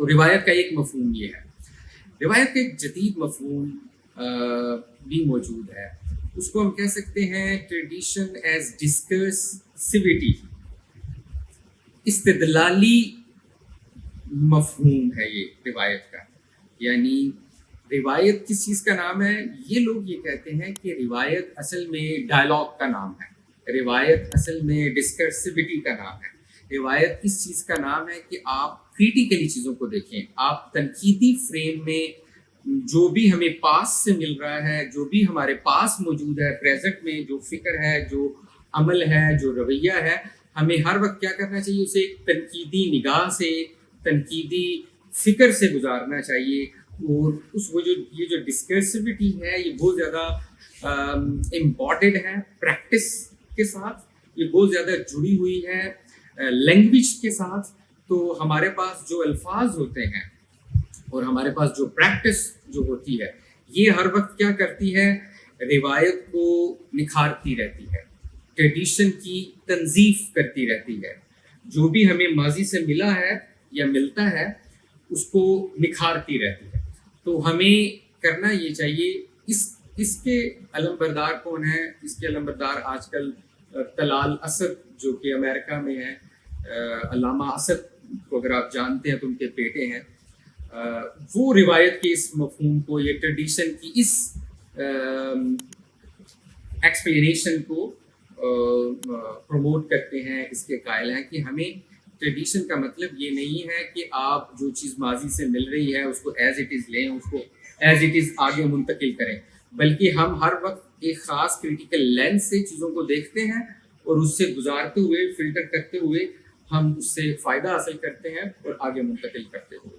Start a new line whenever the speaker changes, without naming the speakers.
تو روایت کا ایک مفہوم یہ ہے. روایت کا ایک جدید مفہوم بھی موجود ہے، اس کو ہم کہہ سکتے ہیں ٹریڈیشن ایز ڈسکرسیوٹی. استدلالی مفہوم ہے یہ روایت کا. یعنی روایت کس چیز کا نام ہے؟ یہ لوگ یہ کہتے ہیں کہ روایت اصل میں ڈائلاگ کا نام ہے، روایت اصل میں ڈسکرسیوٹی کا نام ہے. روایت اس چیز کا نام ہے کہ آپ کریٹیکلی چیزوں کو دیکھیں، آپ تنقیدی فریم میں جو بھی ہمیں پاس سے مل رہا ہے، جو بھی ہمارے پاس موجود ہے، پریزنٹ میں جو فکر ہے، جو عمل ہے، جو رویہ ہے، ہمیں ہر وقت کیا کرنا چاہیے؟ اسے ایک تنقیدی نگاہ سے، تنقیدی فکر سے گزارنا چاہیے. اور یہ جو ڈسکرسیوٹی ہے یہ بہت زیادہ امپورٹنٹ ہے پریکٹس کے ساتھ، یہ بہت زیادہ جڑی ہوئی ہے لینگویج کے ساتھ. تو ہمارے پاس جو الفاظ ہوتے ہیں اور ہمارے پاس جو پریکٹس جو ہوتی ہے، یہ ہر وقت کیا کرتی ہے؟ روایت کو نکھارتی رہتی ہے، ٹریڈیشن کی تنظیف کرتی رہتی ہے. جو بھی ہمیں ماضی سے ملا ہے یا ملتا ہے اس کو نکھارتی رہتی ہے. تو ہمیں کرنا یہ چاہیے. اس کے علم بردار کون ہے؟ اس کے علم بردار آج کل طلال اسد جو کہ امریکہ میں ہے. علامہ اسد کو اگر آپ جانتے ہیں تو ان کے بیٹے ہیں. وہ روایت کے اس مفہوم کو، یہ ٹریڈیشن کی اس ایکسپلینیشن کو پروموٹ کرتے ہیں. اس کے قائل ہیں کہ ہمیں ٹریڈیشن کا مطلب یہ نہیں ہے کہ آپ جو چیز ماضی سے مل رہی ہے اس کو ایز اٹ از لیں، اس کو ایز اٹ از آگے منتقل کریں، بلکہ ہم ہر وقت ایک خاص کریٹیکل لینس سے چیزوں کو دیکھتے ہیں اور اس سے گزارتے ہوئے، فلٹر کرتے ہوئے ہم اس سے فائدہ حاصل کرتے ہیں اور آگے منتقل کرتے ہیں.